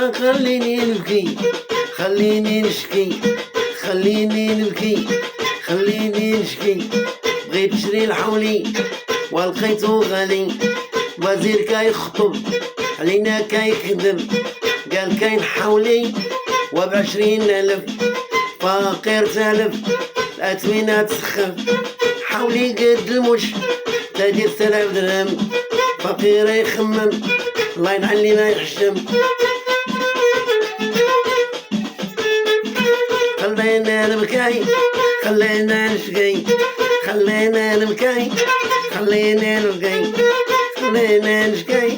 خليني نبكي، خليني نشكي، خليني نبكي، خليني نشكي. بغيت نشري لحولي ولقيتو غالي، وزير كيخطب علينا كيكذب، قال كاين حولي وب20,000 فقير تالف الأتوينة تسخف. حولي قد المش تدير 3000 درهم، فقير يخمم الله ينعلي ما يحشم. خلينا نبكي، خلينا نشقي، خلينا نبكي، خلينا نبكي، خلينا نشقي،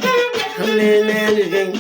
خلينا نشقي.